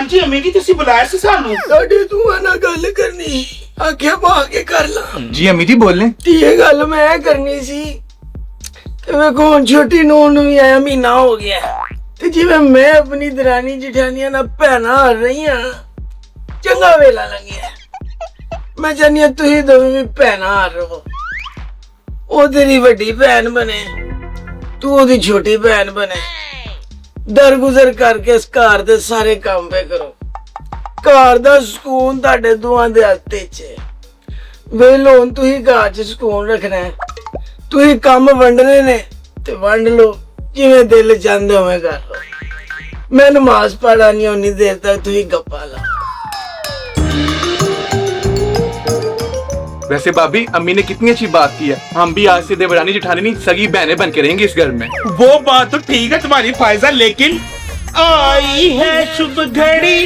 जी अम्मी जी तुसी बुलाया सी सानू ਤੁਹਾਡੇ ਤੂੰ ਨਾਲ ਗੱਲ ਕਰਨੀ ਆਖਿਆ ਪਾ ਕੇ ਕਰ ਲਾ। जी अम्मी जी बोल लें। ਇਹ ਗੱਲ ਮੈਂ ਕਰਨੀ ਸੀ ਤੇ ਵੇਖੋ ਹੁਣ ਛੋਟੀ ਨੂੰਹ ਨੂੰ ਵੀ ਆਇਆ ਮਹੀਨਾ ਹੋ ਗਿਆ ਤੇ ਜਿਵੇਂ ਮੈਂ ਆਪਣੀ ਦਰਾਨੀ ਜਠਾਨੀਆਂ ਨਾਲ ਭੈਣਾਂ ਹਰ ਰਹੀਆਂ ਚੰਗਾ ਵੇਲਾ ਲੰਘਿਆ। ਮੈਂ ਚਾਹੁੰਦੀ ਹਾਂ ਤੁਸੀਂ ਦੋਵੇਂ ਵੀ ਭੈਣਾਂ ਹਰ ਰਹੋ। ਉਹ ਤੇਰੀ ਵੱਡੀ ਭੈਣ ਬਣੇ ਤੂੰ ਉਹਦੀ ਛੋਟੀ ਭੈਣ ਬਣੇ। ਦਰਗੁਜ਼ਰ ਕਰਕੇ ਇਸ ਘਰ ਦੇ ਸਾਰੇ ਕੰਮ ਪੇ ਕਰੋ। ਘਰ ਦਾ ਸਕੂਨ ਤੁਹਾਡੇ ਦੋਵਾਂ ਦੇ ਹੱਥ 'ਚ ਹੈ। ਵੇਲੋ ਹੁਣ ਤੁਸੀਂ ਘਰ 'ਚ ਸਕੂਨ ਰੱਖਣਾ ਹੈ। ਤੁਸੀਂ ਕੰਮ ਵੰਡਣੇ ਨੇ ਤੇ ਵੰਡ ਲਓ ਜਿਵੇਂ ਦਿਲ ਚਾਹੁੰਦੇ ਹੋਵੇਂ ਕਰ ਲਓ। ਮੈਂ ਨਮਾਜ਼ ਪੜ੍ਹਾਣੀ ਉਨੀ ਦੇਰ ਤੱਕ ਤੁਸੀਂ ਗੱਪਾਂ ਲਾ। वैसे भाभी अम्मी ने कितनी अच्छी बात की है। हम भी आज से देवरानी जेठानी नहीं सगी बहनें बन के रहेंगे इस घर में। वो बात तो ठीक है तुम्हारी फायजा, लेकिन आई है शुभ घड़ी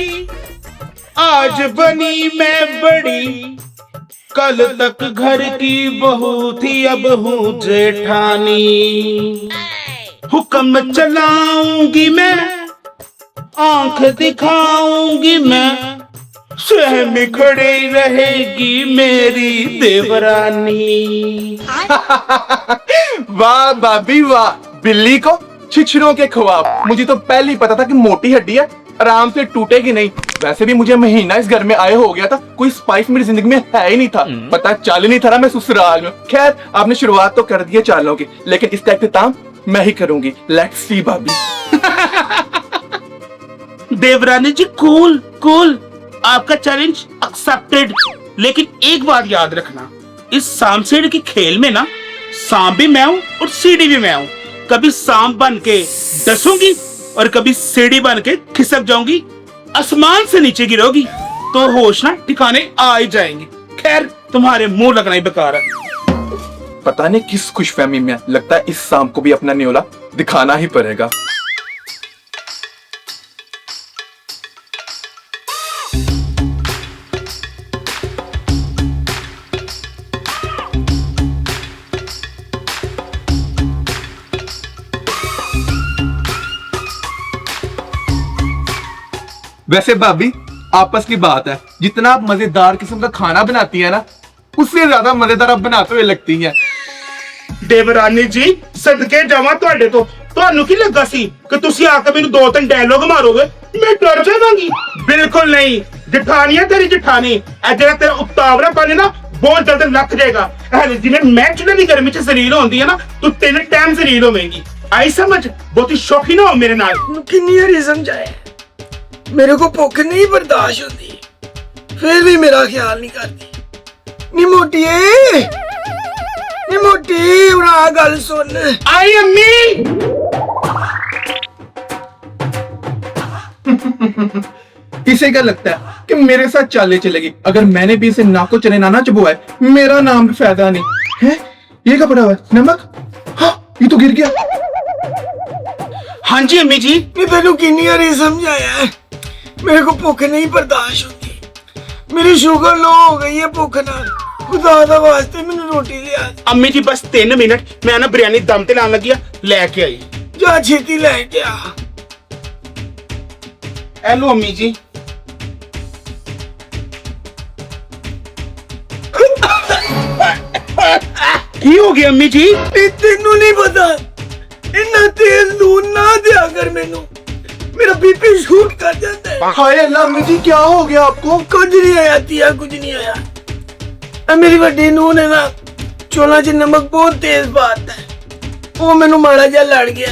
आज बनी मैं बड़ी, कल तक घर की बहू थी अब हूँ जेठानी। हुक्म चलाऊंगी मैं आंख दिखाऊंगी मैं, सहम खड़े रहेगी मेरी देवरानी। वाह भाभी वाह, बिल्ली को छिछरों के ख्वाब। मुझे तो पहले ही पता था कि मोटी हड्डी है आराम से टूटेगी नहीं। वैसे भी मुझे महीना इस घर में आए हो गया था, कोई स्पाइस मेरी जिंदगी में है ही नहीं था। पता चल ही नहीं था मैं ससुराल में। खैर आपने शुरुआत तो कर दी है चालों की, लेकिन इसका इख्तिताम मैं ही करूंगी। लेट्स सी भाभी। देवरानी जी कूल कूल, आपका चैलेंज एक्सेप्टेड। लेकिन एक बात याद रखना, इस सांप सीढ़ी के खेल में ना सांप भी मैं हूं और सीढ़ी भी मैं हूं। कभी सांप बन के डसूंगी और कभी सीढ़ी बन के खिसक जाऊंगी, आसमान से नीचे गिरोगी तो होश ना ठिकाने आ ही जाएंगे। खैर तुम्हारे मुंह लगना ही बेकार है। पता नहीं किस खुशफहमी में, लगता है इस सांप को भी अपना न्योला दिखाना ही पड़ेगा। वैसे भाभी आपस की बात है, जितना आप मजेदार किस्म का खाना बनाती है ना, उससे ज्यादा मजेदार आप बनाते हुए लगती हैं। देवरानी जी सदके जावां ਤੁਹਾਡੇ ਤੋਂ। ਤੁਹਾਨੂੰ ਕੀ ਲੱਗਾ ਸੀ ਕਿ ਤੁਸੀਂ ਆ ਕੇ ਮੈਨੂੰ ਦੋ ਤਿੰਨ ਡਾਇਲੋਗ ਮਾਰੋਗੇ ਮੈਂ ਡਰ ਜਾਵਾਂਗੀ? ਬਿਲਕੁਲ ਨਹੀਂ। ਜਠਾਨੀਆਂ ਤੇਰੀ ਜਠਾਨੀ ਇਹ ਜਿਹੜਾ ਤੇਰਾ ਉਤਾਵਰਾ ਪਾਣੀ ਨਾ ਬਹੁਤ ਜਲਦ ਲੱਥ ਜਾਏਗਾ। ਇਹ ਜਿਵੇਂ ਮੈਂ ਚੁੱਲ੍ਹੇ ਦੀ ਗਰਮੀ 'ਚ ਜ਼ਲੀਲ ਹੁੰਦੀ ਹੈ ਨਾ, ਤੂੰ 3 ਟਾਈਮ ਜ਼ਲੀਲ ਹੋਵੇਂਗੀ। ਆਈ ਸਮਝ? ਬਹੁਤੀ ਸ਼ੌਕੀ ਨਾ ਹੋ ਮੇਰੇ ਨਾਲ। ਕਿੰਨੀ ਵਾਰੀ ਸਮਝਾਇਆ मेरे को भुख नहीं बर्दाश्त होती, फिर भी मेरा ख्याल नहीं करती। नी मोटिए नी मोटी उड़ा गल सुन। आई अम्मी। इसे क्या लगता है कि मेरे साथ चाले चलेगी? अगर मैंने भी इसे नाको चने नाना चबुआ है, मेरा नाम भी फायदा नहीं है। ये क्या पड़ा हुआ है? नमक? हाँ ये तो गिर गया। हाँ जी अम्मी जी। मैं तेनू किन्नी बारी समझाया है, मेरे को भुख नहीं बर्दाश्त होती। मेरी शुगर लो हो गई है भुख नाल। खुदा दा वास्ते मैनू रोटी लिया। अम्मी जी बस 3 मिनट, मैं ना बिरयानी दम ते लान लगी लेके आई। जा छेती लेके आ। हेलो अम्मी जी। की हो गया अम्मी जी? तेनू नहीं पता, इन्ना तेल लून ना दिया कर मैनू, मेरा बीपी शूट कर जाता है। हाय अल्लाह अम्मी जी क्या हो गया आपको? कुछ नहीं आया तिया, कुछ नहीं आया। अब मेरी बड़ी नूह ने ना चोला च नमक बहुत तेज पाता है, वो मैनू माड़ा जा लड़ गया।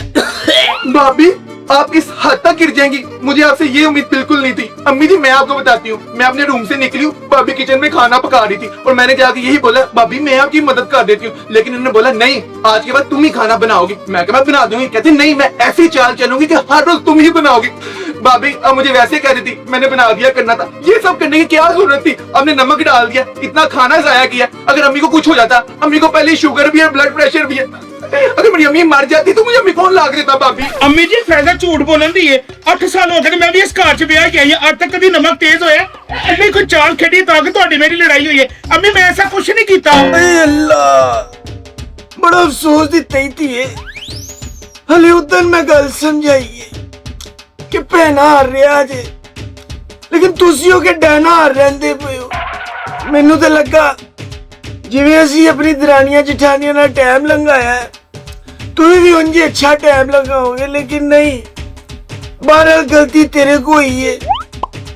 भाभी आप इस हद तक गिर जाएंगी, मुझे आपसे ये उम्मीद बिल्कुल नहीं थी। अम्मी जी मैं आपको बताती हूँ, मैं अपने रूम से निकली हूँ, भाभी किचन में खाना पका रही थी और मैंने जाके यही बोला भाभी मैं आपकी मदद कर देती हूँ, लेकिन उन्होंने बोला नहीं आज के बाद तुम ही खाना बनाओगी। मैं कहा मैं बना दूंगी, कहती नहीं मैं ऐसी चाल चलूंगी कि हर रोज तुम ही बनाओगी। भाभी अब मुझे वैसे कह रही थी, मैंने बना दिया करना था, ये सब करने की क्या जरूरत थी? आपने नमक डाल दिया, इतना खाना जाया किया। अगर अम्मी को कुछ हो जाता, अम्मी को पहले शुगर भी है ब्लड प्रेशर भी है, अगर मेरी अम्मी मर जाती तो मुझे अम्मी कौन लाग देता? भाभी अम्मी जी फैजा झूठ बोलन दी है। 8 साल हो गए मैं भी इस घर च ब्याह के आई हूं, आज तक कभी नमक तेज होया अम्मी कोई चाल खेडी ताकि ਤੁਹਾਡੀ मेरी लड़ाई हुई है। अम्मी मैं ऐसा कुछ नहीं कीता। ए अल्लाह बड़ा अफसोस दी तई थी है। हले उदन मैं गल समझाई है कि भैना हार रहा जे ਲੇਕਿਨ ਤੁਸੀਂ ਹੋ ਕੇ ਡਾਨਾ ਹਾਰ ਰਹਿੰਦੇ ਪਏ ਹੋ। ਮੈਨੂੰ ਤਾਂ ਲੱਗਾ ਜਿਵੇਂ ਅਸੀਂ ਆਪਣੀ ਦਰਾਨੀਆਂ ਜਠਾਨੀਆਂ ਨਾਲ ਟਾਈਮ ਲੰਘਾਇਆ ਹੈ, ਤੁਸੀਂ ਵੀ ਉਂਝ ਅੱਛਾ ਟਾਈਮ ਲਗਾओगे, लेकिन नहीं। बहरहाल गलती तेरे को ही है,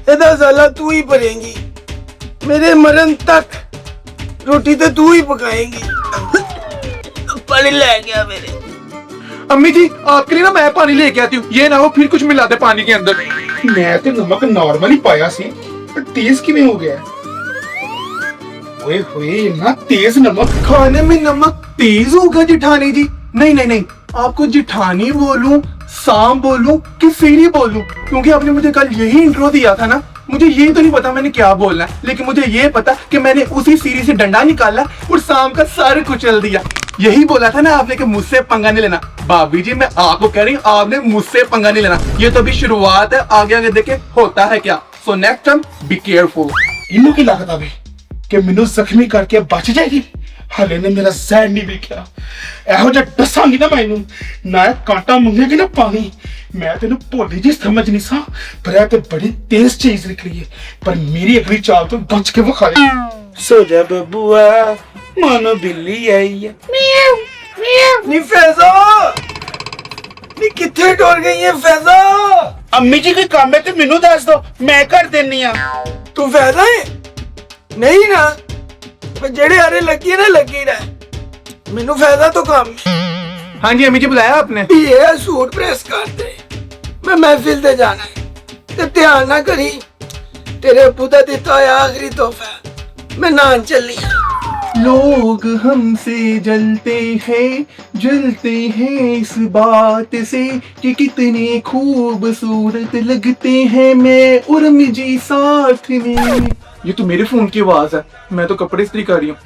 ਇਹਦਾ ਸਾਲਾ तू ही भरेंगी। मेरे मरण तक रोटी तो तू ही पकाएंगी। पानी ले गया मेरे। अम्मी जी आपके लिए ना मैं पानी लेके आती हूँ, ये ना हो फिर कुछ मिला दे पानी के अंदर। मैं तो नमक नॉर्मल ही पाया सी, पर तेज किवें हो गया? ओए होए, इतना तेज नमक। खाने में नमक तेज होगा जेठानी जी? नहीं नहीं नहीं, आपको जेठानी बोलूं, सांप बोलूं कि सीरी बोलूं? क्योंकि आपने मुझे कल यही इंट्रो दिया था ना, मुझे ये तो नहीं पता मैंने क्या बोलना है, लेकिन मुझे ये पता कि मैंने उसी सीरी से डंडा निकाला और सांप का सर कुचल दिया। यही बोला था ना आपने कि मुझसे पंगा नहीं लेना। भाभी जी मैं आपको कह रही हूँ, आपने मुझसे पंगा नहीं लेना, ये तो अभी शुरुआत है, आगे आगे देखे होता है क्या। So next time be careful. इन्हों की लागत आवे कि मैनू जख्मी करके बच जाएगी। हले ने मेरा जहर नहीं देखा, ਇਹੋ ਜਿਹਾ ਦੱਸਾਂਗੀ ਨਾ ਮੈਨੂੰ, ਨਾ ਕਾਂਟਾ ਮੰਗੇਗੀ ਨਾ ਪਾਣੀ। मैं तेन भोली जी समझ नहीं सा, पर यह तो बड़ी तेज चीज निकली है, पर मेरी अगली चाल तो बच के विखा दे। सो जा बबुआ, मानो बिल्ली आई है। म्याऊ म्याऊ। नी फैजा, नी किथे टोर गई है फैजा? अम्मी जी कोई काम है तो मेनू दस दो, मैं कर देनी आ। तू फैजा है? नहीं ना, पर जेड़े आरे लगी है ना लगी रह। मेनू फैजा तो काम है। हाँ जी अम्मी जी बुलाया आपने? ये सूट प्रेस कर दे, मैं महफिल ते जाना है, ते ध्यान ना करी, तेरे अब्बू दा दिता होया आखिरी तोहफा, मैं नान चली। लोग हमसे जलते हैं इस बात से कि कितने खूबसूरत लगते हैं मैं और अम्मी जी साथ में। ये तो मेरे फोन की आवाज है, मैं तो कपड़े इस्त्री कर रही हूँ।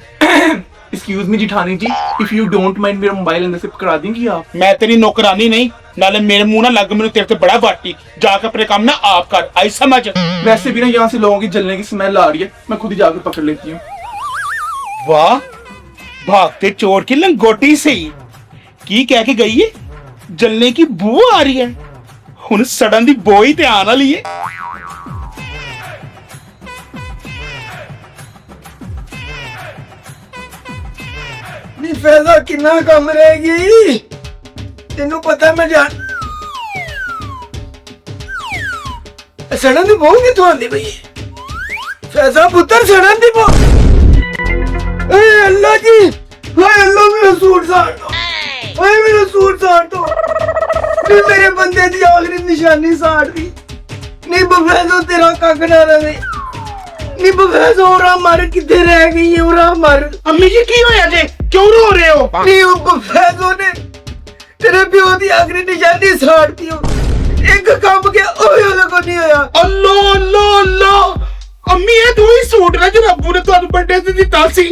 एक्सक्यूज मी जिठानी जी, इफ यू डोंट माइंड मेरा मोबाइल अंदर से करा देंगी आप? मैं तेरी नौकरानी नहीं, नाले मेरे मुंह ना लग, मेरे तेरे से बड़ा बाटी, जाकर अपने काम ना आप कर, आई समझ। वैसे भी ना यहाँ से लोगों की जलने की स्मेल आ रही है, मैं खुद ही जाकर पकड़ लेती हूँ। वाह, भागते चोर की लंगोटी से की कह के गई है, जलने की बू आ रही है, हुन सड़न दी बो ही ते आने वाली है। नी फैजा कितना कम रहेगी, तेनू पता मैं जान सड़न दी बहू कितों आंदी पई है? फैजा पुत्र सड़न दी बहू। ए अल्लाह जी, हाय अल्लाह मेरा सूट साड़ दो, हाय मेरा सूट साड़ दो, नी मेरे बंदे दी आखिरी निशानी साड़ दी, नी बफैजो तेरा कख ना रहे, नी बफैजो औरा मर किथे रह गई है, औरा मर। अम्मी जी की होया जे, क्यों रो रहे हो? नी ओ बफैजो ने तेरे प्यो दी आखिरी निशानी साड़ दी, एक काम के ओए ओले को नहीं होया। अल्लाह अल्लाह अल्लाह, अम्मी ये तू ही सूट ना जो अब्बू ने ਤੁਹਾਨੂੰ बर्थडे ਤੇ ਦਿੱਤਾ ਸੀ,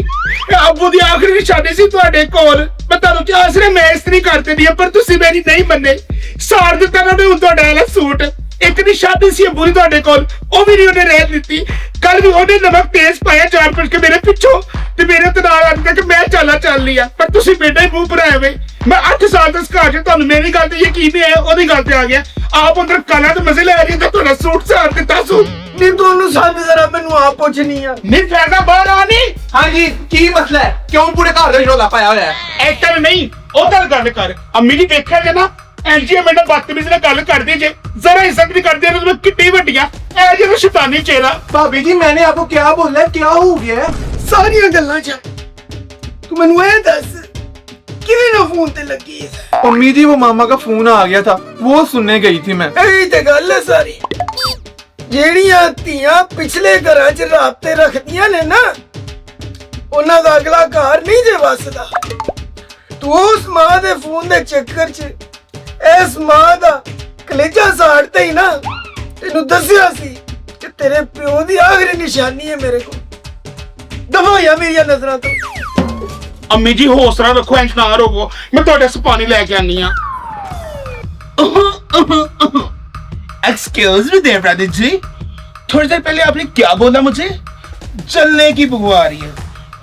अब्बू ਦੀ ਆਖਰੀ ਨਿਸ਼ਾਨੀ ਸੀ ਤੁਹਾਡੇ ਕੋਲ। ਮੈਂ ਤੁਹਾਨੂੰ ਕਿਹਾ ਸੀ ਮੈਂ ਇਸਤਰੀ ਕਰ ਦਿੰਦੀ ਆ, ਪਰ ਤੁਸੀਂ ਮੇਰੀ ਨਹੀਂ ਮੰਨੇ, ਸਾੜ ਦਿੱਤਾ ਨਾ ਉਹਨੇ ਤੁਹਾਡਾ ਵਾਲਾ ਸੂਟ। ਇੱਕ ਨਿਸ਼ਾਨੀ ਸੀ ਅਬੂ ਦੀ ਤੁਹਾਡੇ ਕੋਲ, ਉਹ ਵੀ ਨਹੀਂ ਉਹਨੇ ਰਹਿ ਦਿੱਤੀ। ਕੱਲ ਵੀ ਉਹਨੇ ਨਮਕ ਤੇਜ਼ ਪਾਇਆ ਜਾਣ ਬੁੱਝ ਕੇ ਮੇਰੇ ਪਿੱਛੋਂ, ਤੇ ਮੇਰੇ ਤੇ ਨਾਲ ਆਂਦਾ ਕਿ ਮੈਂ ਚੱਲ ਲਿਆ, ਪਰ ਤੁਸੀਂ ਬੇਟਾ ਹੀ ਮੂੰਹ ਭਰਾਏ ਵੇ। ਮੈਂ 8 ਸਾਲ ਦਾ ਸਿਖਾ ਕੇ ਤੁਹਾਨੂੰ ਮੇਰੀ ਗੱਲ ਤੇ ਯਕੀਨ ਨਹੀਂ ਆਇਆ, ਉਹਦੀ ਗੱਲ ਤੇ ਆ ਗਿਆ। ਆਪ ਅੰਦਰ ਕਾਲਾ ਤੇ ਮਜ਼ੇ ਲੈ ਰਹੀ ਤੇ ਤੁਹਾਡਾ ਸੂਟ ਸਾੜ ਦਿੱਤਾ ਸੂ। ਨੀ ਤੁਹਾਨੂੰ ਸਾਡ ਜ਼ਰਾ ਮੈਨੂੰ ਆਪ ਪੁੱਛਣੀ ਆ। ਨਹੀਂ ਫੈਸਲਾ ਬਾਹਰ ਆ ਨਹੀਂ। हाँ जी की मसला है, क्यों पूरे घर का रौला पाया होया है? ਐਕਟਰ ਨਹੀਂ, ਉਹਦਾ ਗੱਲ ਕਰ। ਅੰਮੀ ਜੀ ਦੇਖਿਆ ਜੇ ਨਾ, ਐਂਜੀ ਮੈਨੂੰ ਬਦਤਮੀਜ਼ੀ ਨਾਲ ਗੱਲ ਕਰਦੀ ਜੇ, ਜ਼ਰਾ ਇੱਜ਼ਤ ਨਹੀਂ ਕਰਦੀ ਇਹਨਾਂ ਨੂੰ, ਕਿੱਡੀ ਵੱਡੀਆਂ ਐ ਜਿਹੜਾ ਸ਼ੈਤਾਨੀ ਚਿਹਰਾ। भाभी जी मैंने आपको क्या बोला है, क्या हो गया है? ਸਾਰੀਆਂ ਗੱਲਾਂ ਚ ਤੂੰ ਮੈਨੂੰ ਇਹ ਦੱਸ ਕਿਵੇਂ ਨਾ ਫੋਨ ਤੇ ਲੱਗੀ ਹੈ? अम्मी जी वो मामा का फोन आ गया था, वो सुनने गई थी मैं। ਇਹੀ ਤੇ ਗੱਲ ਹੈ ਸਾਰੀ। ਜਿਹੜੀਆਂ ਧੀਆਂ ਪਿਛਲੇ ਘਰਾਂ 'ਚ ਰਾਬਤੇ ਰੱਖਦੀਆਂ ਨੇ ਨਾ, ਉਹਨਾਂ ਦਾ ਅਗਲਾ ਘਰ ਨਹੀਂ ਜੇ ਵਸਦਾ। ਤੂੰ ਉਸ ਮਾਂ ਦੇ ਫੋਨ ਦੇ ਚੱਕਰ 'ਚ ਇਸ ਮਾਂ ਦਾ ਕਲੇਜਾ ਸਾੜਤੇ ਹੀ ਨਾ, ਤੈਨੂੰ ਦੱਸਿਆ ਸੀ ਕਿ ਤੇਰੇ ਪਿਓ ਦੀ ਆਖਰੀ ਨਿਸ਼ਾਨੀ ਹੈ ਮੇਰੇ ਕੋਲ। ਦਫਾ ਹੋਇਆ ਮੇਰੀਆਂ ਨਜ਼ਰਾਂ ਤੋਂ। ਅੰਮੀ ਜੀ ਹੌਸਲਾ ਰੱਖੋ, ਇੰਜ ਨਾ ਰੋਵੋ, ਮੈਂ ਤੁਹਾਡੇ ਸੇ ਪਾਣੀ ਲੈ ਕੇ ਆਨੀ ਆ। एक्सक्यूज मी देव ब्रदर जी, थोड़ी देर पहले आपने क्या बोला मुझे? जलने की बू आ रही है।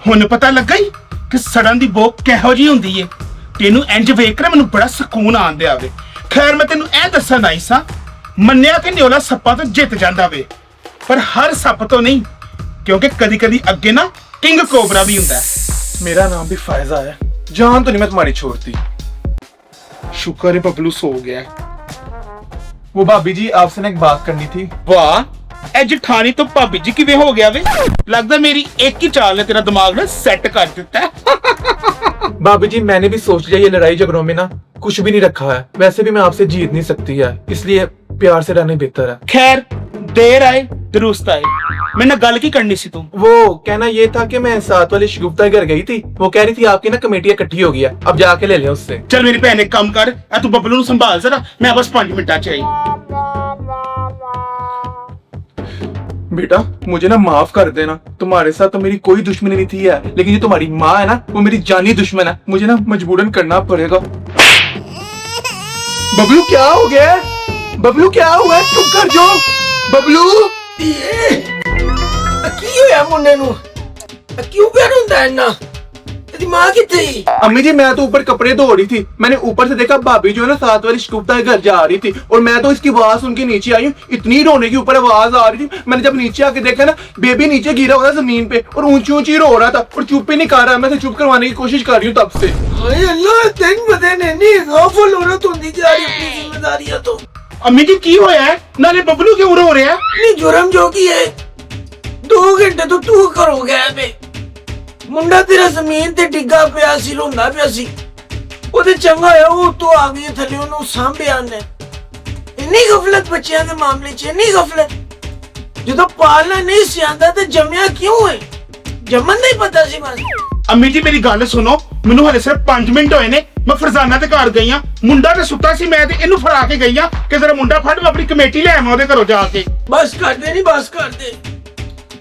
हुन पता लगा ही कि सड़न दी बो किहो जी हुंदी है। तेनू इंज वेख के मैनू बड़ा सुकून आंदे आवे। खैर मैं तेनू ए दसन आई सा, मन्निया कि न्योला सप्पा तो जित जांदा वे, ਪਰ ਹਰ ਸੱਪ ਤੋਂ ਨਹੀਂ, ਕਿਉਂਕਿ ਕਦੀ ਕਦੀ ਅੱਗੇ ਨਾ ਕਿੰਗ ਕੋਬਰਾ ਵੀ ਹੁੰਦਾ ਹੈ। मेरा नाम भी फायजा है, जान तो नहीं मैं तुम्हारी छोड़ती। ਸ਼ੁਕਰ ਹੈ ਬਬਲੂ ਸੋ ਗਿਆ। वो भाभी जी आपसे ना एक बात करनी थी। ਵਾਹ, ਇਹ ਜਠਾਣੀ ਤੋਂ ਭਾਬੀ ਜੀ ਕਿਵੇਂ ਹੋ ਗਿਆ ਵੇ? ਲੱਗਦਾ ਮੇਰੀ ਇੱਕ ਹੀ ਚਾਲ ਨੇ ਤੇਰਾ ਦਿਮਾਗ ਨਾ ਸੈੱਟ ਕਰ ਦਿੱਤਾ ਹੈ। भाभी जी मैंने भी सोच लिया ये लड़ाई झगड़ों में ना कुछ भी नहीं रखा है, वैसे भी मैं आपसे जीत नहीं सकती है, इसलिए प्यार से रहना बेहतर है। खैर, देर आए दुरुस्त आए। मैंने गल की करनी सी तुम? वो कहना ये था कि मैं साथ वाले शगुफ्ता के घर गई थी, वो कह रही थी आपकी ना कमेटी इकट्ठी हो गई है, अब जाके ले लें उससे। चल मेरी भैन एक काम कर, तू बबलू नु संभाल जरा, मैं बस 5 मिनट च आई। बेटा मुझे ना माफ कर देना, तुम्हारे साथ तो मेरी कोई दुश्मनी नहीं थी है, लेकिन ये तुम्हारी माँ है ना, वो मेरी जानी दुश्मन है, मुझे ना मजबूरन करना पड़ेगा। बबलू क्या हो गया? बबलू क्या हुआ? चुप कर जो। बबलू ਕੀ ਹੋਇਆ ਮੁੰਡੇ ਨੂੰ? ਕਿਉਂ ਪਿਆਰ ਹੁੰਦਾ ਇੰਨਾ? ਇਹਦੀ ਮਾਂ ਕਿੱਥੇ ਹੀ? अम्मी जी मैं तो ऊपर कपड़े धो रही थी, मैंने ऊपर से देखा भाभी जो है ना साथ वाली शगुफ्ता के घर जा रही थी, और मैं तो इसकी आवाज सुन के नीचे आई हूँ, इतनी रोने की ऊपर आवाज आ रही थी। मैंने जब नीचे आके देखा ना, बेबी नीचे गिरा हुआ था जमीन पे और ऊंची ऊंची रो रहा था और चुप ही नहीं कर रहा। मैं उसे चुप करवाने की कोशिश कर रही हूँ तब से। ਹਾਏ ਅੱਲਾ, ਤੈਨੂੰ ਪਤਾ ਨਹੀਂ ਗਾਫਲ ਔਰਤ ਹੁੰਦੀ ਜਾ ਰਹੀ ਆਪਣੀ ਜ਼ਿੰਮੇਵਾਰੀਆਂ ਤੋਂ। अम्मी जी की होया है? नाले बबलू क्यों रो रहा है? ਨਹੀਂ ਜੁਰਮ ਜੋ ਕੀ ਹੈ? 2 ਘੰਟੇ ਤੋਂ ਤੂੰ ਘਰੋਂ ਗਿਆ ਵੇ, ਮੁੰਡਾ ਤੇਰਾ ਜ਼ਮੀਨ ਤੇ ਡਿੱਗਾ ਪਿਆ ਸੀ, ਰੋਂਦਾ ਪਿਆ ਸੀ। ਉਹਦੇ ਚੰਗਾ ਹੋਇਆ ਉਹ ਤੋਂ ਆ ਗਈ ਥੱਲੇ, ਉਹਨੂੰ ਸਾਂਭਿਆ ਨੇ। ਇੰਨੀ ਗਫਲਤ ਬੱਚਿਆਂ ਦੇ ਮਾਮਲੇ 'ਚ, ਇੰਨੀ ਗਫਲਤ। ਜਦੋਂ ਪਾਲਣਾ ਨਹੀਂ ਸੀ ਆਂਦਾ ਤੇ ਜੰਮਿਆ ਕਿਉਂ ਹੈ? ਜੰਮਣ ਦਾ ਹੀ ਪਤਾ ਸੀ ਬਸ। अम्मी जी मेरी गल सुनो, मैनू हले सिर्फ 5 मिनट होए ने, मैं फरजाना ते घर गई हां, मुंडा ते सुत्ता सी, मैं ते इहनू फड़ा के गई हां कि जरा मुंडा फड़, मैं अपनी कमेटी ले आवां ओदे घरों जाके। ਬਸ ਕਰਦੇ ਨਹੀਂ, ਬਸ ਕਰਦੇ।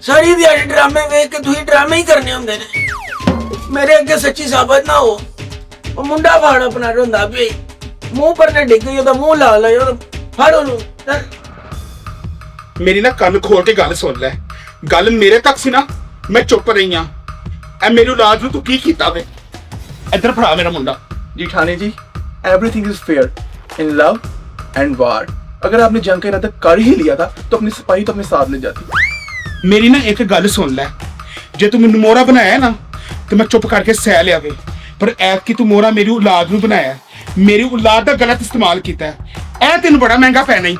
ਸਾਰੀ ਦਿਹਾੜੀ ਡਰਾਮੇ ਵੇਖ ਕੇ ਤੁਸੀਂ ਡਰਾਮੇ ਹੀ ਕਰਨੇ ਹੁੰਦੇ ਨੇ। ਮੇਰੇ ਅੱਗੇ ਸੱਚੀ ਸਾਬਤ ਨਾ ਹੋ। ਉਹ ਮੁੰਡਾ ਫੜ ਆਪਣਾ ਰੋਂਦਾ ਪਿਆ, ਮੂੰਹ ਪਰ ਨੇ ਡਿੱਗ ਗਈ, ਉਹਦਾ ਮੂੰਹ ਲਾ ਲਿਆ, ਫੜ ਉਹਨੂੰ। मेरी ना कान खोल के गल सुन लै, गल मेरे तक सी ना, मैं चुप रही हां। ए मेरी औलाद नू तू की कीता वे? इधर फड़ा मेरा मुंडा। जी ठाणे जी, everything is fair in love and war. अगर आपने जंग का इरादा कर ही लिया था तो अपनी सिपाही तो अपने साथ ले जाती। मेरी ना एक गल सुन लै, जे तू मैनू मोहरा बनाया ना तो मैं चुप करके सह लिया वे, पर ऐत की तू मोहरा मेरी औलाद नू बनाया, मेरी औलाद का गलत इस्तेमाल किया है, ऐ तेन बड़ा महंगा पैना ही।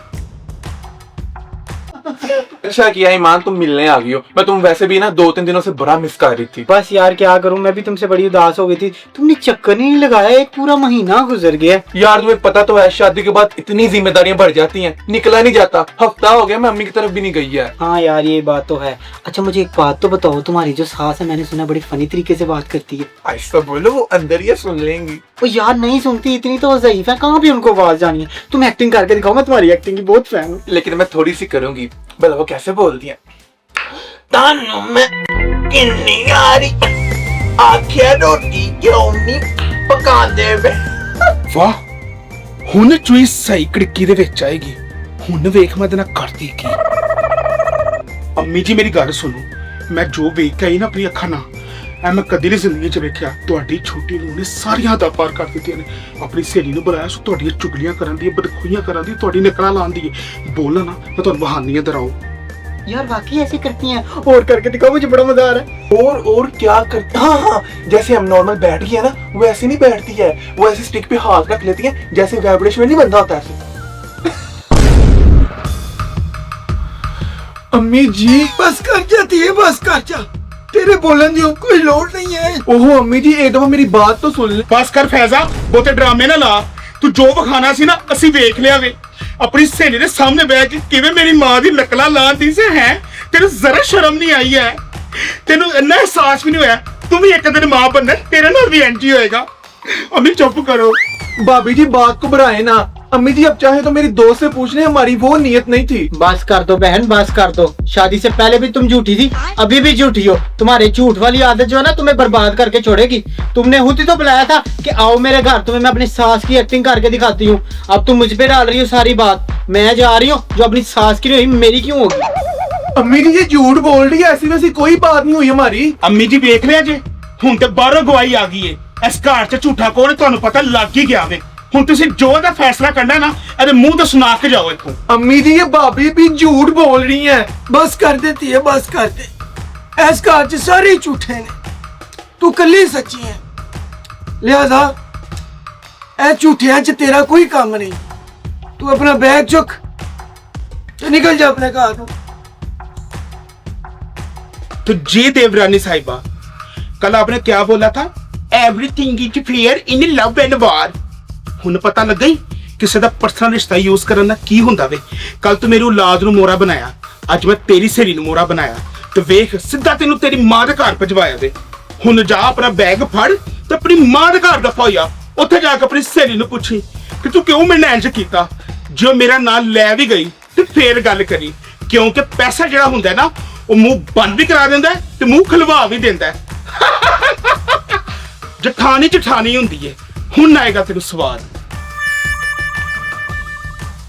अच्छा किया ईमान, तुम मिलने आ गई हो, मैं तुम वैसे भी ना 2-3 दिनों से बड़ा मिस कर रही थी। बस यार क्या करूं, मैं भी तुमसे बड़ी उदास हो गई थी, तुमने चक्कर नहीं लगाया, एक पूरा महीना गुजर गया। यार तुम्हें पता तो है शादी के बाद इतनी जिम्मेदारियां बढ़ जाती हैं, निकला नहीं जाता। हफ्ता हो गया मैं अम्मी की तरफ भी नहीं गई है। हाँ यार ये बात तो है। अच्छा मुझे एक बात तो बताओ, तुम्हारी जो सास है मैंने सुना बड़ी फनी तरीके से बात करती है। ऐसा बोलो, वो अंदर ही सुन लेंगी। वो यार नहीं सुनती, इतनी तो ज़ईफ है, कहाँ भी उनको आवाज जानी है। तुम एक्टिंग करके दिखाओ, मैं तुम्हारी एक्टिंग की बहुत फैन हूँ। लेकिन मैं थोड़ी सी करूंगी। भला वो कैसे बोलती हैं? ਤਾਨੂੰ ਮੈਂ ਕਿੰਨੀ ਵਾਰੀ ਆਖਿਆ ਰੋਟੀ ਕਿਉਂ ਨਹੀਂ ਪਕਾਉਂਦੇ ਵੇ। वाह, हुन चुई सही कड़की दे विच आएगी, हुन वेख मैं तेरे नाल करदी की। अम्मी जी मेरी गल सुनो, मैं जो वेख के आई ना अपनी अखां नाल, ਐ ਮੈਂ ਕਦੀ ਨਹੀਂ ਜ਼ਿੰਦਗੀ 'ਚ ਵੇਖਿਆ। ਤੁਹਾਡੀ ਛੋਟੀ ਨੂੰ ਨੇ ਸਾਰੀਆਂ ਦਾ ਪਾਰ ਕਰ ਦਿੱਤੀਆਂ ਨੇ। ਆਪਣੀ ਸਹੇਲੀ ਨੂੰ ਬੁਲਾਇਆ ਸੋ ਤੁਹਾਡੀਆਂ ਚੁਗਲੀਆਂ ਕਰਨ ਦੀ, ਬਦਖੋਈਆਂ ਕਰਨ ਦੀ, ਤੁਹਾਡੀ ਨਕਲਾਂ ਲਾਉਣ ਦੀ। ਬੋਲਣਾ ਨਾ, ਮੈਂ ਤੁਹਾਨੂੰ ਬਹਾਨੀਆਂ ਦਰਾਉ। यार वाकई ऐसे करती हैं, और करके दिखाओ, मुझे बड़ा मजा आ रहा है। और क्या करती? हाँ हाँ, जैसे हम नॉर्मल बैठ गए ना, वो ऐसे नहीं बैठती है, वो ऐसे स्टिक पे हाथ रख लेती है, जैसे वाइब्रेशन नहीं बनता होता ऐसे। अम्मी जी बस कर जाती है, बस कर जा, तेरे बोलन की कोई लोड़ नहीं है। ओहो अम्मी जी एक दफा मेरी बात तो सुन ले। बस कर फैजा, बहुते ड्रामे ना ला। तू जो विखाना सी ना ਅਸੀਂ ਵੇਖ ਲਿਆ ਵੇ। अपनी सहेली के सामने बैठ के किवें मेरी मां दी नकला लांदी से है। तेनू जरा शर्म नहीं आई है? तेनू इन्ना एहसास भी नहीं होया तू भी एक दिन मां बनना, तेरे नाल भी एंटी होएगा। अम्मी चुप करो। भाभी जी बात को बढ़ाए ना। अम्मी जी अब चाहे तो मेरी दोस्त से पूछ ले, हमारी वो नियत नहीं थी। बस कर दो बहन, बस कर दो। शादी से पहले भी तुम झूठी थी, अभी भी झूठी हो। तुम्हारी झूठ वाली आदत जो है ना तुम्हें बर्बाद करके छोड़ेगी। तुमने हुती तो बुलाया था कि आओ मेरे घर, तुम्हें मैं अपनी सास की एक्टिंग करके दिखाती हूँ। अब तुम मुझ पे डाल रही हो सारी बात। मैं जा रही हूँ, जो अपनी सास की नहीं हुई मेरी क्यों होगी? अम्मी जी ये झूठ बोल रही है, ऐसी वैसी कोई बात नहीं हुई हमारी। अम्मी जी देख लिया जे, हुण ते बाहरों गवाही आ गई है। इस घर च झूठा कौन, तुहानू पता लग ही गया वे। ਹੁਣ ਤੁਸੀਂ ਜੋ ਦਾ ਫੈਸਲਾ ਕਰਨਾ ਨਾ ਇਹਦੇ ਮੂੰਹ ਤੋਂ ਸੁਣਾ ਕੇ ਜਾਓ ਇੱਥੋਂ। अम्मी जी ये भाभी भी झूठ बोल रही हैं। बस कर देती है, बस कर दे। इस घर च सारे ही झूठे ने, तू कल्ली सच्ची है। लिहाजा ए झूठियां च तेरा कोई काम नहीं। तू अपना बैग चुक ते निकल जा अपने घर को। तो जी देवरानी साहिबा, कल आपने क्या बोला था? Everything is fair in love and वार। ਹੁਣ ਪਤਾ ਲੱਗਾ ਹੀ ਕਿਸੇ ਦਾ ਪਰਸਨਲ ਰਿਸ਼ਤਾ ਯੂਜ਼ ਕਰਨ ਦਾ ਕੀ ਹੁੰਦਾ ਵੇ। ਕੱਲ ਤੂੰ ਮੇਰੀ ਔਲਾਦ ਨੂੰ ਮੋਰਾ ਬਣਾਇਆ, ਅੱਜ ਮੈਂ ਤੇਰੀ ਸਹੇਲੀ ਨੂੰ ਮੋਰਾ ਬਣਾਇਆ ਤੇ ਵੇਖ ਸਿੱਧਾ ਤੈਨੂੰ ਤੇਰੀ ਮਾਂ ਦੇ ਘਰ ਭਜਵਾਇਆ ਵੇ। ਹੁਣ ਜਾ ਆਪਣਾ ਬੈਗ ਫੜ ਤੇ ਆਪਣੀ ਮਾਂ ਦੇ ਘਰ ਦਫਾ ਹੋਇਆ। ਉੱਥੇ ਜਾ ਕੇ ਆਪਣੀ ਸਹੇਲੀ ਨੂੰ ਪੁੱਛੀ ਕਿ ਤੂੰ ਕਿਉਂ ਮੇਰੇ ਨਾਲ ਇੰਜ ਕੀਤਾ। ਜੋ ਮੇਰਾ ਨਾਂ ਲੈ ਵੀ ਗਈ ਤੇ ਫੇਰ ਗੱਲ ਕਰੀ, ਕਿਉਂਕਿ ਪੈਸਾ ਜਿਹੜਾ ਹੁੰਦਾ ਨਾ ਉਹ ਮੂੰਹ ਬੰਦ ਵੀ ਕਰਾ ਦਿੰਦਾ ਤੇ ਮੂੰਹ ਖਲਵਾ ਵੀ ਦਿੰਦਾ। ਜਠਾਣੀ ਜਠਾਣੀ ਹੁੰਦੀ ਏ। ਹੁਣ ਆਏਗਾ ਤੈਨੂੰ ਸਵਾਦ।